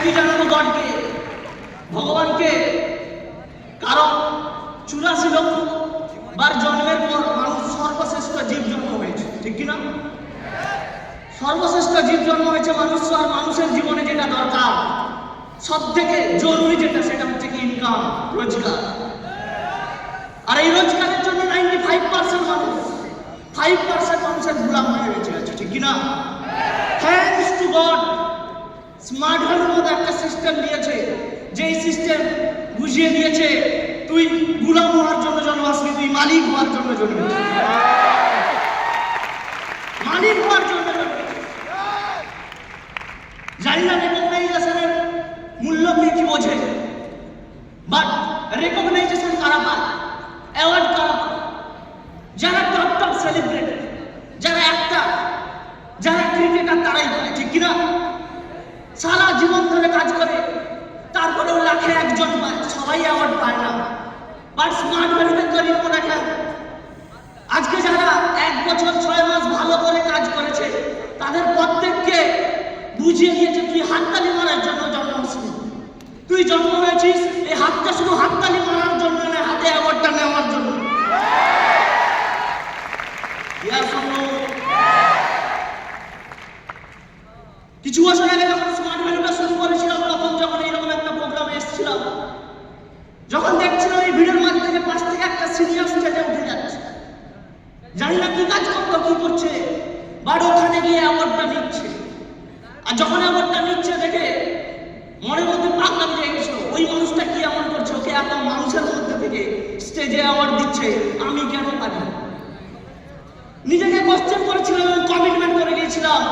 You জানাবো গডকে, ভগবানকে। কারণ 84 লক্ষ বার জন্মের পর মানুষ সর্বশ্রেষ্ঠ জীব জন্ম হয়েছে, ঠিক কিনা? সর্বশ্রেষ্ঠ জীব জন্ম হয়েছে মানুষ। আর মানুষের জীবনে যেটা দরকার সব থেকে জরুরি যেটা, সেটা হচ্ছে কি ইনকাম, রোজগার। আর এই রোজগারের জন্য 95% মানুষ, 5% মানুষের গোলাম হয়ে গেছে, ঠিক কিনা? থ্যাঙ্কস টু গড স্মার্ট ভ্যালুর মতো একটা সিস্টেম দিয়েছে, যেই সিস্টেম বুঝিয়ে দিয়েছে তুই গোলাম হওয়ার জন্য জন্মাসনি, তুই মালিক হওয়ার জন্য জন্মেছিস, মালিক হওয়ার জন্য জন্মেছিস। জানি না রেকগনাইজেশনের মূল্য কি বোঝে, বাট রেকগনাইজেশন কারা পায়, অ্যাওয়ার্ড কারা পায়? যারা টপ টপ সেলিব্রিটি, যারা একটা, যারা ক্রিকেটার, তারাই পায়, ঠিক কিনা? সারা জীবন ধরে কাজ করে তারপরেও লাখে একজন পায়, সবাই অ্যাওয়ার্ড পায় না। বাট স্মার্ট ভ্যালুতে তৈরি করে রাখেন। আজকে যারা 1 বছর 6 মাস ভালো করে কাজ করেছে তাদের প্রত্যেককে বুঝিয়ে দিয়েছে তুই হাততালি মারার জন্য জন্ম হয়েছিস, তুই জন্ম হয়েছিস এই হাতটা শুধু হাততালি মারার জন্য না, হাতে অ্যাওয়ার্ডটা নেওয়ার জন্য। কিছু বছর আগে যখন স্মার্ট ভ্যালুটা শুরু করেছিলাম, তখন যখন এইরকম একটা প্রোগ্রামে এসেছিলাম, যখন দেখছিলাম এই ভিড়ের মাঝে থেকে পাশ থেকে একটা সিনিয়র স্টেজে উঠে যাচ্ছে, জানি না কি কাজ করতো, কি করছে, বাট ওখানে গিয়ে অ্যাওয়ার্ডটা নিচ্ছে। আর যখন অ্যাওয়ার্ডটা নিচ্ছে দেখে মনের মধ্যে পাগলামি লেগে গেছিল, ওই মানুষটা কি এমন করছে, ওকে এত মানুষের মধ্যে থেকে স্টেজে অ্যাওয়ার্ড দিচ্ছে, আমি কেন পারি? নিজেকে কোশ্চেন করেছিলাম এবং কমিটমেন্ট করে গিয়েছিলাম,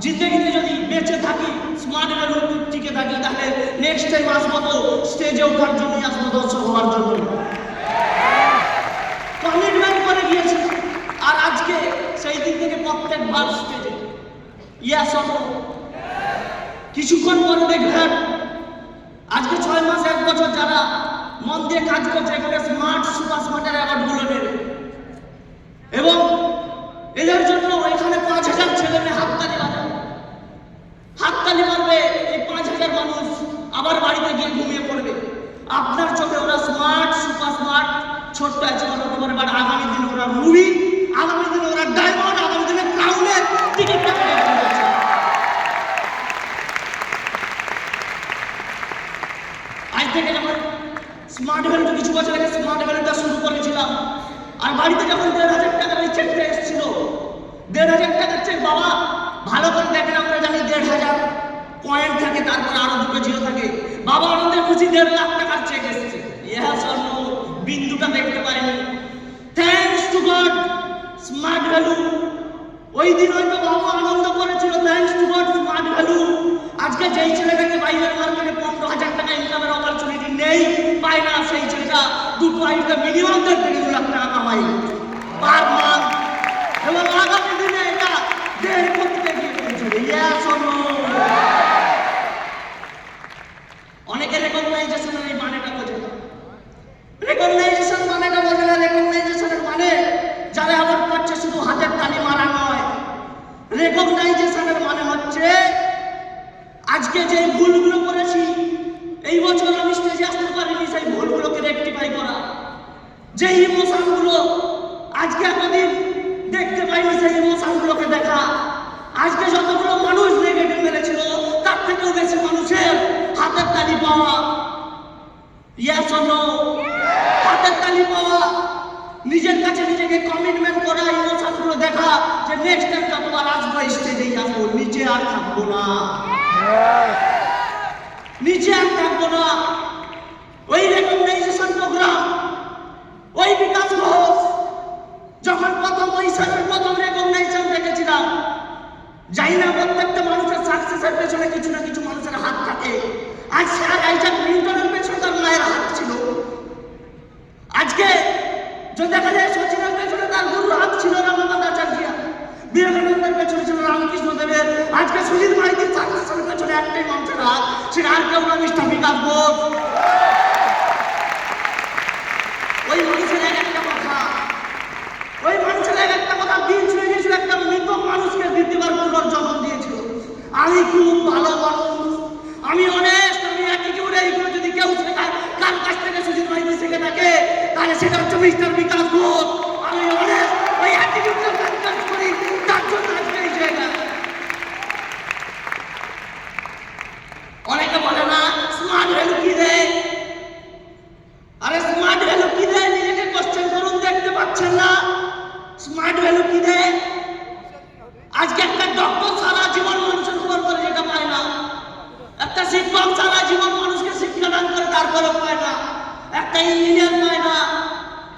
জিন্দগিতে যদি বেঁচে থাকি, স্মার্ট ভ্যালু টিকে থাকি, তাহলে নেক্সট টাইম আসবো তো স্টেজে ওঠার জন্যই আসবো, দর্শক হওয়ার জন্য। কমিটমেন্ট করে গিয়েছি। আর আজকে সেই দিন থেকে প্রত্যেকবার স্টেজে ইয়াস হবো। কিছুক্ষণ পরে দেখবেন আজকে 6 মাস 1 বছর যারা মন দিয়ে কাজ করছে, এখানে স্মার্ট সুপার স্মার্টের অ্যাওয়ার্ডগুলো নেবে এবং এদের জন্য এখানে 5000 ছেলে মেয়ে হাততালি বাজাবে, হাততালি মারবে। এই 5000 মানুষ আবার বাড়িতে গিয়ে ঘুমিয়ে পড়বে। আপনার চোখে ওরা স্মার্ট, সুপার স্মার্ট, ছোট্ট অ্যাচিভার হতে পারে, বাট আগামী দিনে ওরা রুবি, আগামী দিনে ওরা ডায়মন্ড, আগামী দিনে ক্রাউনের টিকিটটা কেটে ফেলছে। আজ থেকে যখন স্মার্ট ভ্যালু, কিছু বছর আগে স্মার্ট ভ্যালুটা শুরু করেছিলাম, আর বাড়িতে যখন 1500 টাকার ওই চেকটা এসেছিল, 1500 টাকার চেক, বাবা ভালো করে দেখেন, আমরা জানি 1500 পয়েন্ট থাকে, তারপরে আরো 2টো জিরো থাকে। বাবা আনন্দে খুশি 1.5 লাখ টাকার চেক এসেছে। ইহা স্বর্ণ বিন্দুটা দেখতে পারেনি। Thanks to god smart value. ওই দিন হয়তো বাবা আনন্দ করেছিল, thanks to god smart value. আজকে যেই ছেলেটাকে বাইরের মার্কেটে 15,000 টাকা ইনকামের অপরচুনিটি নেই, পায় না, সেই ছেলেটা 2 আইটা মিনিমাম 1.5 লাখ টাকা কামাই পার মান্থ, এবং আগামী দিনে এটা 1.5 কোটি টাকা গিয়ে পৌঁছবে। অনেকে রেকগনাইজেশনের এই মানেটা বোঝে না। রেকগনাইজেশন মানেটা বোঝে না। রেকগনাইজেশনের মানে যারা অ্যাওয়ার্ড পাচ্ছে শুধু হাতের তালি মারা নয়। রেকগনাইজেশনের মানে হচ্ছে আজকে যে ভুলগুলো করেছি, এই বছর আমি স্টেজে আসতে পারিনি, সেই ভুলগুলোকে রেকটিফাই করা। যে ইমোশনগুলো আজকে এতদিন দেখতে পাইনি, সেই ইমোশনগুলোকে দেখা। আজকে যতগুলো মানুষ নেগেটিভ মেরেছিল, তার থেকেও বেশি মানুষের হাতের তালি পাওয়া। Yes or no? হাতের তালি পাওয়া, নিজের কাছে নিজেকে কমিটমেন্ট করা, ইমোশনগুলো দেখা, যে নেক্সট টাইম যতবার আসবো স্টেজেই আসবো, নিচে আর থাকবো না, নিচে আর থাকবো না। ওই রেকগনাইজেশন প্রোগ্রাম, ওই বিকাশ ঘোষ যখন প্রথম ওই সালের প্রথম রেকগনাইজেশন দেখেছিলাম, যাই না প্রত্যেকটা মানুষের সাকসেসের পেছনে কিছু না কিছু মানুষের হাত থাকে। আজ স্যার আইজাক নিউটনের পেছনে তার মায়ের হাত ছিল। আজকে যদি দেখা যায় সচিনের পেছনে তার গুরুর হাত ছিল রামানন্দাচার্য, বিবেকানন্দের পেছনে ছিল রামকৃষ্ণ দেবের। আজকে সুজিত মাইতির সাকসেসের পেছনে একটাই মানুষের হাত, সেটা আর কেউ না, মিস্টার বিকাশ ঘোষ। ওই মানুষের একটা কথা, ওই মানুষের একটা কথা দিন ছুঁয়ে গেছিল, একটা মৃত মানুষকে দ্বিতীয়বার পুনর্জন্ম দিয়েছিল। আমি খুব ভালো মানুষ, আমি অনেক আজকে একটা ডক্টর সারা জীবন মানুষের উপর করে যেটা পায় না, একটা শিক্ষক সারা জীবন মানুষকে শিক্ষাদান করে তারপরেও পায় না, একটা ইঞ্জিনিয়ার পায় না,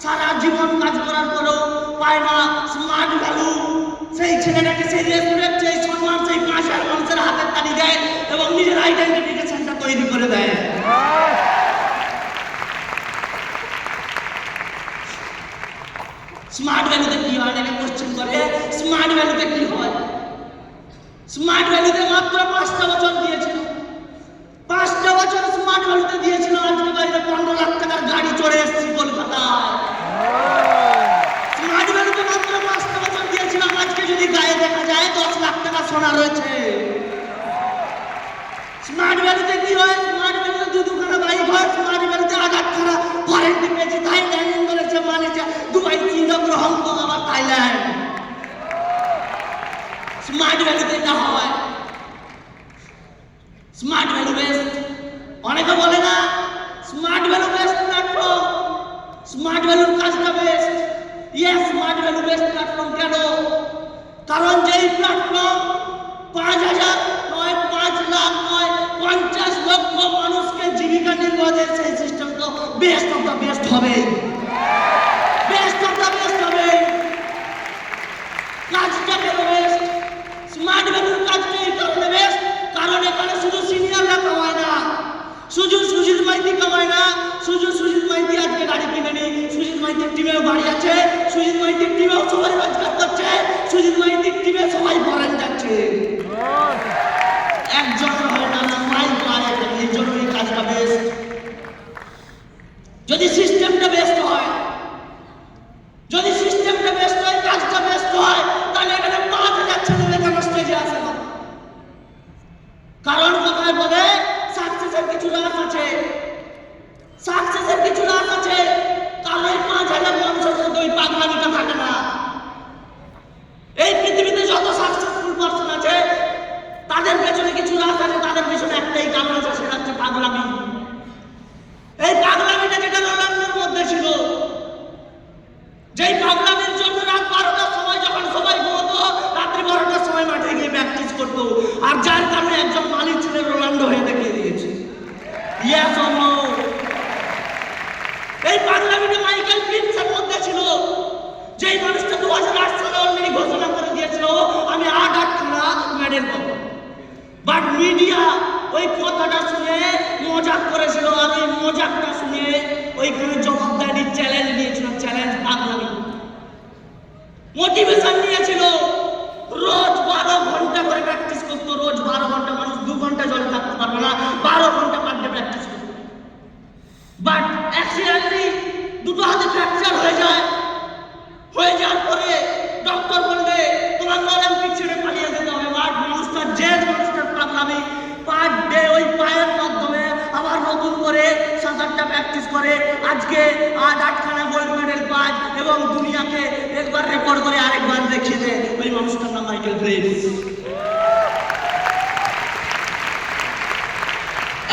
সারা জীবন কাজ করার পরেও পায় না স্মার্ট ভ্যালু। সেই ছেলেটাকে সেই রেসপেক্ট, সেই সম্মান, সেই ৫,০০০ মানুষের হাতের তালি দেয় এবং নিজের আইডেন্টিফিকেশনটা তৈরি করে দেয়। স্মার্ট ভ্যালুতে কি হয়? অনেকে কোশ্চেন করে স্মার্ট ভ্যালুতে কি হয়? স্মার্ট ভ্যালুতে মাত্র ৫টা বছর দিয়েছিল, ৫টা বছর স্মার্ট ভ্যালুতে দিয়েছিল। আজকে বাইরে ১৫ লাখ টাকার গাড়ি চড়ে এসেছি কলকাতায়। স্মার্ট ভ্যালুতে মাত্র ৫টা বছর দিয়েছিলাম, আজকে যদি গায়ে দেখা যায় ১০ লাখ টাকা সোনা রয়েছে। স্মার্ট ভ্যালুতে কি হয়? স্মার্ট ভ্যালুতে ২-২খানা বাইক হয়, স্মার্ট ভ্যালুতে ৮-৮খানা ফরেন পেয়েছি, Thailand, Indonesia, Malaysia, Dubai, Singapore, Hong Kong, আবার থাইল্যান্ড। স্মার্ট ভ্যালুতে এটা হয়। স্মার্ট ভ্যালু বেস্ট অনেকে বলে না smart value best platform, smart ভ্যালুর কাজটা best. Yes, smart value best platform. কেন? কারণ যেই প্ল্যাটফর্ম ৫,০০০ নয়, ৫ লাখ নয়, ৫০ লক্ষ মানুষকে জীবিকা নির্বাহ দেয়, সেই সিস্টেম তো বেস্ট অফ দ্য বেস্ট হবে, বেস্ট অফ দ্য বেস্ট হবে। কাজটা কেন বেস্ট? স্মার্ট ভ্যালুর কাজটা এই কারণে বেস্ট, কারণ এখানে শুধু সিনিয়ররা কামায় না, শুধু সুজিত মাইতি কামায় না, শুধু সুজিত মাইতি আজকে গাড়ি কিনেনি, সুজিত মাইতির টিমেও গাড়ি আছে, সুজিত মাইতির টিমেও সবাই রোজগার করছে, সুজিত মাইতির টিমে সবাই ফরেন যাচ্ছে। একজন হয় না, সবাই পায়। এই জন্য এই কাজটা বেস্ট। যদি সিস্টেমটা বেস্ট হয়, যদি সিস্টেমটা বেস্ট হয়, কাজটা বেস্ট হয়, তাহলে এখানে ৫,০০০ ছেলে কেন স্টেজে আসে না? কারণ কথায় বলে সাকসেসের কিছু রাস আছে, সাকসেসের কিছু রাস আছে। কারণ এই ৫,০০০ মানুষের মধ্যে ওই পাগলামিটা থাকে না। এই পৃথিবীতে যত সাকসেসফুল পারসন আছে তাদের পেছনে কিছু রাস আছে, তাদের পেছনে একটাই কারণ আছে, সেটা হচ্ছে পাগলামি। এই পাগলামিটা যেটা রোনাল্ডোর মধ্যে ছিল, যেই পাগলামির জন্য রাত ১২টার সময় যখন সবাই ঘুমতো, রাত্রি ১২টার সময় মাঠে গিয়ে প্র্যাকটিস করতো, আর যার কারণে একজন মালিক ছেলে রোনাল্ডো হয়ে দেখিয়ে দিয়েছে। Yes or no? এই পাগলামিটা মাইকেল ফিল্পসের মধ্যে ছিল, যেই মানুষটা ২০০৮ সালে অলরেডি ঘোষণা করে দিয়েছিল আমি ৮-৮খানা মেডেল পাবো। বাট মিডিয়া ওই কথাটা শুনে মজাক করেছিল, আর ওই মজাকটা শুনে ওইখানে জবাব দেয়নি, চ্যালেঞ্জ নিয়েছিল। চ্যালেঞ্জ পাগলামি। মোটিভেশন নিয়েছিল, রোজ ১২ ঘন্টা করে প্র্যাকটিস করতো, রোজ ১২ ঘন্টা। মানুষ ২ ঘন্টা জলে থাকতে পারবে না, ১২ ঘন্টা পার ডে প্র্যাকটিস করতো। বাট অ্যাক্সিডেন্টলি দুটো হাতে ফ্র্যাকচার হয়ে যায়, হয়ে যাওয়ার পরে ডক্টর বলবে তোমার অলিম্পিক ছেড়ে পালিয়ে যেতে হবে। বাট মানুষটার জেদ, মানুষটার পাগলামি, পার ডে ওই পায়ের মাধ্যমে আবার নতুন করে ৭-৮টা প্র্যাকটিস করে আজকে ৮-৮খানা গোল্ড মেডেল পায় এবং দুনিয়াকে একবার রেকর্ড করে আরেকবার দেখিয়ে দেয়। ওই মানুষটার নাম মাইকেল ফেলপস।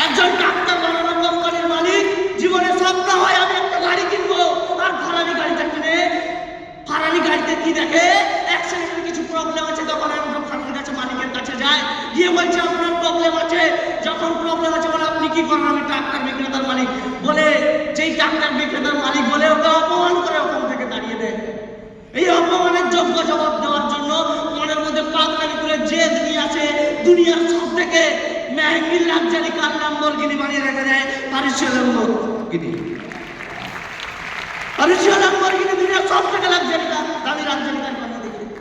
একজন ডাক্তার বানানোর কোম্পানির মালিক, জীবনে স্বপ্ন হয় আমি একটা গাড়ি কিনবো, আর ফারারি গাড়িটা কিনে ফারারি গাড়িতে কি দেখে অ্যাক্সিডেন্টের কিছু প্রবলেম আছে, তখন ফারারির কাছে মালিকের কাছে যায়, গিয়ে বলছে আপনার প্রবলেম আছে। যখন প্রবলেম আছে বলে আপনি কি করেন? আমি ট্রাক্টর বিক্রেতার মালিক। বলে যেই ট্রাক্টর বিক্রেতার মালিক বলে ওকে অপমান করে ওখান থেকে দাঁড়িয়ে দেয়। এই অপমানের যোগ্য জবাব দেওয়ার জন্য মনের মধ্যে পাগলামি করে জেদ নিয়ে আসে, দুনিয়ার সব থেকে মেহেঙ্গি লাক্সারি কার ল্যাম্বরগিনি বানিয়ে রেখে দেয়, পারিসিয়া ল্যাম্বরগিনি। পারিসিয়া ল্যাম্বরগিনি দুনিয়ার সব থেকে লাক্সারি কার, দামি লাক্সারি কার বানিয়ে রেখে দেয়।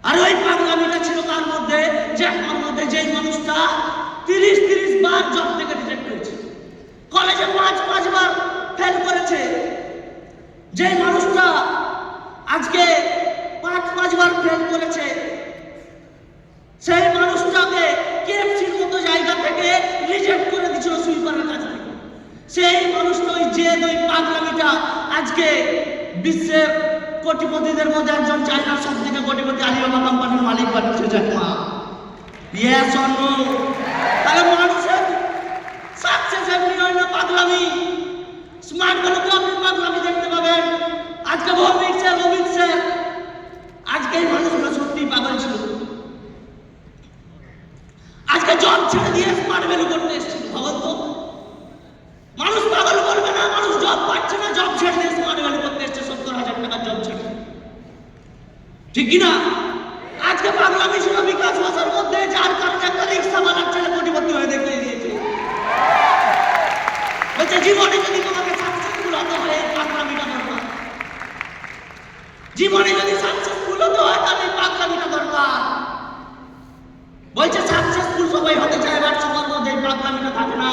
আর ওই পাগলামিটা ছিল তার মধ্যে, যার মধ্যে যেই মানুষটা ৩০ বার জব থেকে রিজেক্ট হয়েছে, কলেজে ৫ বার ফেল করেছে, যেই মানুষটা আজকে ৫ বার ফেল করেছে, সেই মানুষটাকে কেএফসির মতো জায়গা থেকে রিজেক্ট করে দিয়েছিল সুইপারের কাছ থেকে। সেই মানুষটা ওই জেদ, ওই পাগলামিটা আজকে বিশ্বের কোটিপতিদের মধ্যে একজন, চায়নার সব থেকে কোটিপতি আলিবাবা কোম্পানির মালিক বানিয়েছে জ্যাকমা। Yes or no? তাহলে মানুষের সাকসেস এমনি হয় না, পাগলামি। স্মার্ট ভ্যালুতে আপনি পাগলামি দেখতে পাবেন। আজকে ভৌমিক স্যার, অমিত স্যার, আজকে এই মানুষগুলো সত্যি পাগল আজকে পাগলামি ছিল বিকাশ ভাষার মধ্যে, যার কারণে একটা রিক্সা বানার ছেলে কোটিপতি হয়ে দেখিয়ে দিয়েছে। বলছে জীবনে যদি তোমাকে সাকসেসফুল হতে হয় এই পাগলামিটা দরকার, জীবনে যদি সাকসেসফুল হতে হয় তাহলে এই পাগলামিটা দরকার। বলছে সাকসেসফুল সবাই হতে চায়, বাট সবার মধ্যে এই পাগলামিটা থাকে না।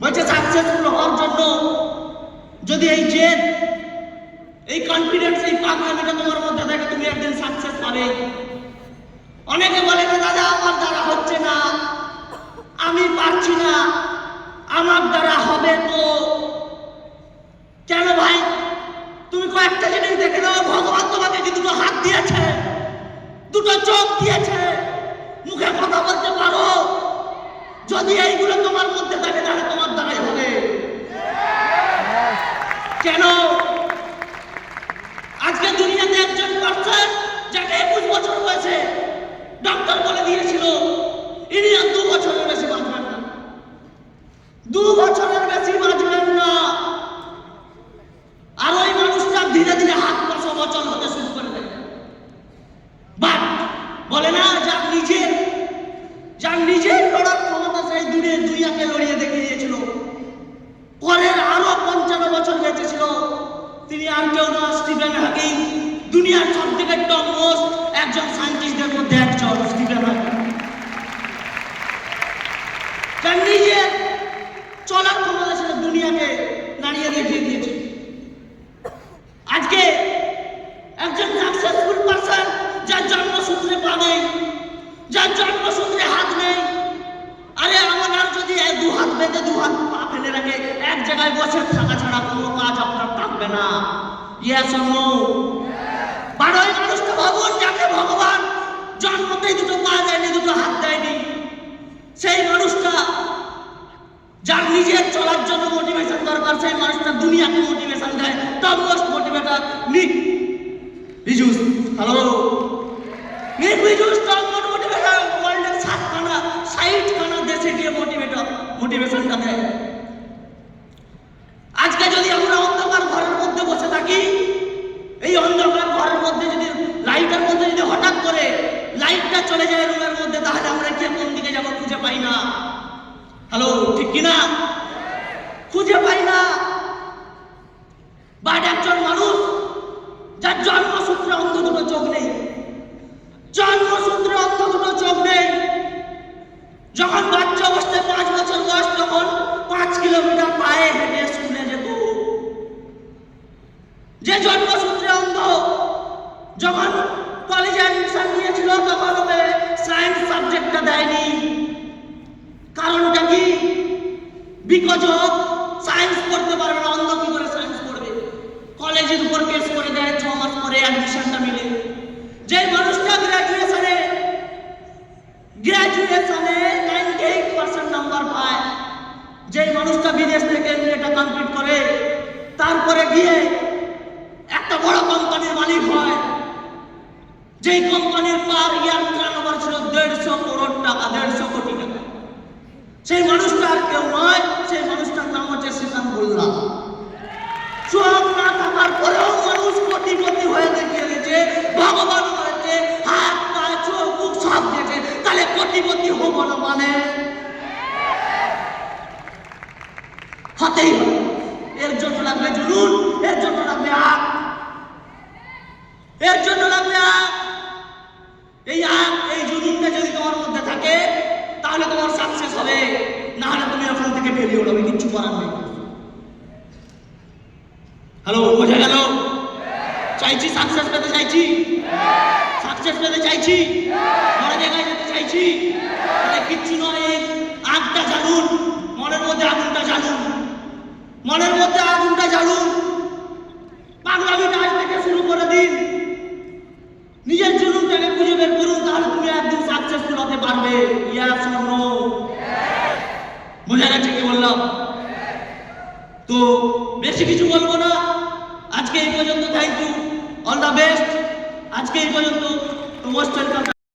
বলছে সাকসেসফুল হওয়ার জন্য যদি এই জেদ, এই কনফিডেন্স, এই পাগলামিটা তোমার মধ্যে থাকে, তুমি একদিন সাকসেস পাবে। অনেকে বলে না দাদা আমার দ্বারা হচ্ছে না, আমি পারছি না, আমার দ্বারা হবে তো। কেন ভাই? তুমি কয়েকটা জিনিস দেখে নাও, ভগবান তোমাকে কি দুটো হাত দিয়েছে, দুটো চোখ দিয়েছে, মুখে কথা বলতে পারো। যদি এইগুলো তোমার মধ্যে থাকে তাহলে তোমার দ্বারাই হবে। কেন? আজকে দুনিয়াতে একজন পার্সন যাকে 21 বছর বয়সে ডক্টর বলে দিয়েছিল ইনি আর 2 বছরের বেশি বাঁচবেন না, 2 বছরের বেশি বাঁচবেন না। আর ওই মানুষটা ধীরে ধীরে হাত পা সব অচল হতে শুরু করে দেয়। বাট বলে না যার নিজের লড়ার ক্ষমতা সেই দুনিয়াকে লড়িয়ে দেখিয়ে দিয়েছিল, পরের আরো 55 বছর বেঁচেছিল, তিনি আর কেউ না, স্টিফেন হকিং। দুনিয়ার সব থেকে টপ মোস্ট একজন সায়েন্টিস্টদের মধ্যে একজন স্টিফেন হকিং। যার নিজের চলার ক্ষমতা ছিল দুনিয়াকে নাড়িয়ে দেখিয়ে দিয়েছে। আজকে একজন সাকসেসফুল পারসন যার জন্মসূত্রে পা নেই, যার জন্মসূত্রে হাত নেই, আরে আমার আর যদি 2 হাত বেঁধে 2 হাত পা ফেলে রাখে, এক জায়গায় বসে থাকা ছাড়া কোনো কাজ আপনার থাকবে না। Yes or no? বারোই মানুষটা ভাবুন, যাকে ভগবান জন্মতেই 2টো পা দেয়নি, 2টো হাত দেয়নি, সেই মানুষটা যার নিজের চলার জন্য মোটিভেশন দরকার, সেই মানুষটা দুনিয়াকে মোটিভেশন দেয়। টপ মোস্ট মোটিভেটর নিক ভিজুস। হ্যালো, নিক ভিজুস টপ মোস্ট মোটিভেটর, ওয়ার্ল্ডের 60খানা দেশে গিয়ে মোটিভেশনটা দেয়। আজকে যদি আমরা অন্ধকার ঘরের মধ্যে বসে থাকি, এই অন্ধকার ঘরের মধ্যে যদি লাইটের মধ্যে যদি হঠাৎ করে লাইটটা চলে যায় রুমের মধ্যে, তাহলে আমরা কে কোন দিকে যাবো খুঁজে পাই না। হ্যালো, ঠিক কিনা? খুঁজে পাই না। বাট একজন মানুষ যার জন্মসূত্রে অন্ধ 2টো চোখ নেই, জন্মসূত্রে অন্ধ 2টো চোখ নেই, যখন বাচ্চা অবস্থায় 5 বছর বয়স, তখন 5 কিলোমিটার পায়ে হেঁটে স্কুলে যেত। যে জন্মসূত্রে অন্ধ, যখন কলেজে অ্যাডমিশন নিয়েছিল তখন ওকে সায়েন্স সাবজেক্টটা দেয়নি। কারণটা কি? বিকজ অফ সায়েন্স পড়তে পারবে না, অন্ধ কি করে সায়েন্স পড়বে? কলেজের উপর কেস করে দেয়, 6 মাস পরে অ্যাডমিশনটা মিলে। যে মানুষটা গ্র্যাজুয়েশনে 98% নাম্বার পায়, যে মানুষটা বিদেশ থেকে এটা কমপ্লিট করে তারপরে গিয়ে একটা বড় কোম্পানির মালিক হয়, যেই কোম্পানির পার ইয়ার টার্নওভার ছিল 150 করোড় টাকা, 150 কোটি টাকা, সেই মানুষটা আর কেউ নয়, সেই মানুষটার নাম হচ্ছে সিকান্দুল্লাহ। সব না থাকার পরেও মানুষ কোটিপতি হয়ে দেখিয়ে দিয়েছে। ভগবান বলেছে হাত পা চোখ মুখ সব দিয়েছে, তাহলে কোটিপতি হবো না মানে হতেই হবে। এর জন্য লাগবে জুনুন, এর জন্য লাগবে আগ, এর জন্য লাগবে আগ। এই আগ, এই জুনুনটা যদি তোমার মধ্যে থাকে তাহলে তোমার সাকসেস হবে, না হলে তুমি ওখান থেকে বেরিয়ে উঠবে, কিচ্ছু করার নেই। হ্যালো, বোঝা গেল? চাইছি সাকসেস পেতে, চাইছি সাকসেস পেতে, চাইছি বড় জায়গায় যেতে চাইছি, তাহলে কিচ্ছু নয়, এই আগটা জ্বালুন, মনের মধ্যে আগুনটা জ্বালুন, মনের মধ্যে আগুনটা জ্বালুন। পাগলামিটা আজ থেকে শুরু করে দিন, নিজের জুনুনটাকে খুঁজে বের করুন, তাহলে তুমি একদিন সাকসেসফুল হতে পারবে। Yes or no? বোঝা গেছে কি বললাম? তো বেশি কিছু বলবো না, আজকে এই পর্যন্ত। Thank you, all the best. আজকে এই পর্যন্ত। তো মোস্ট ওয়েলকাম।